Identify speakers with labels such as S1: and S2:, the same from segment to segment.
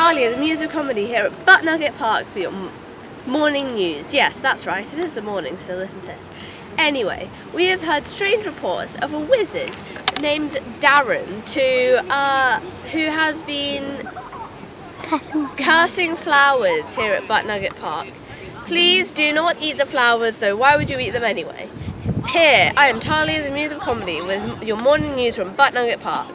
S1: Talia, the Muse of Comedy, here at Butt Nugget Park for your morning news. Yes, that's right, it is the morning still, isn't it? Anyway, we have heard strange reports of a wizard named Darren who has been cursing flowers here at Butt Nugget Park. Please do not eat the flowers though, why would you eat them anyway? Here, I am Talia, the Muse of Comedy, with your morning news from Butt Nugget Park.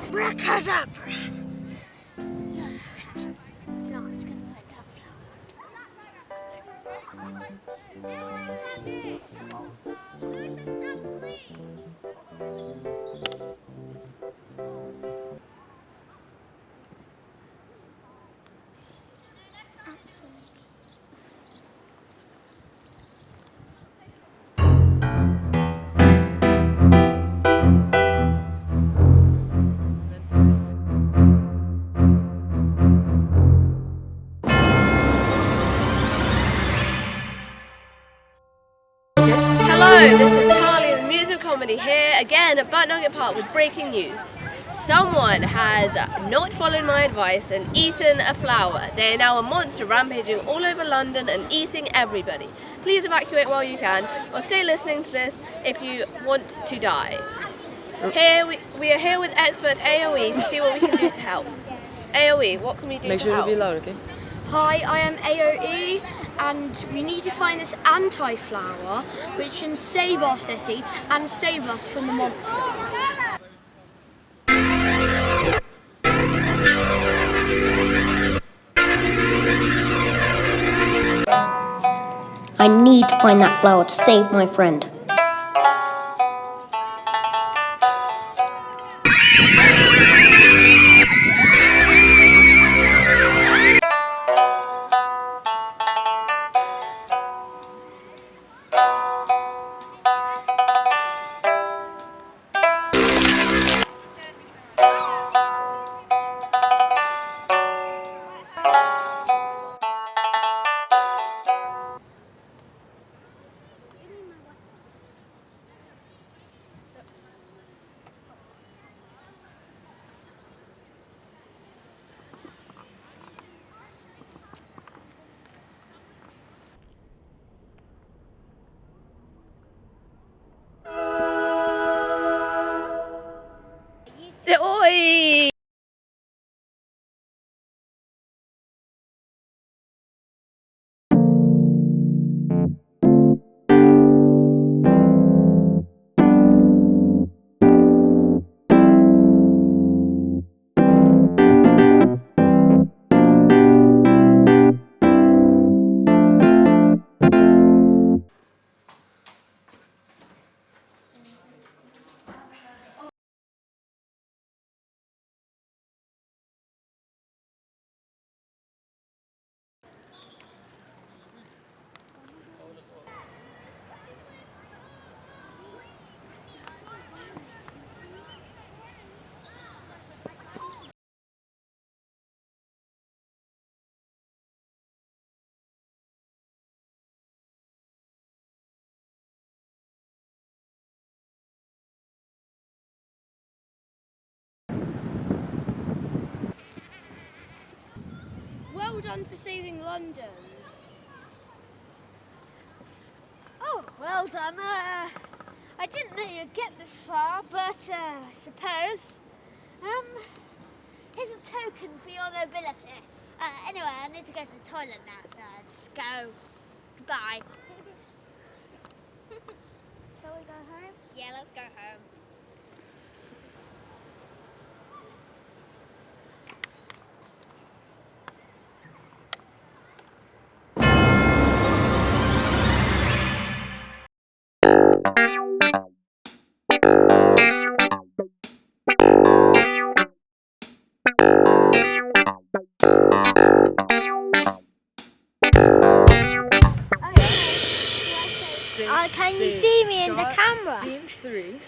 S1: Hello, this is Talia, the Muse of Comedy, here again at Butt Nugget Park with breaking news. Someone has not followed my advice and eaten a flower. They are now a monster rampaging all over London and eating everybody. Please evacuate while you can, or stay listening to this if you want to die. Here we are here with expert AOE to see what we can do to help. AOE, what can we do to help?
S2: Make sure to be loud, okay?
S3: Hi, I am AOE, and we need to find this anti-flower which can save our city and save us from the monster.
S4: I need to find that flower to save my friend.
S1: Oi!
S3: Well done for saving London.
S5: Oh, well done. I didn't know you'd get this far, but I suppose. Here's a token for your nobility. Anyway, I need to go to the toilet now, so I'll just go. Goodbye. Shall we go home?
S3: Yeah, let's go home.
S5: Can you see me in the camera?
S2: Scene 3.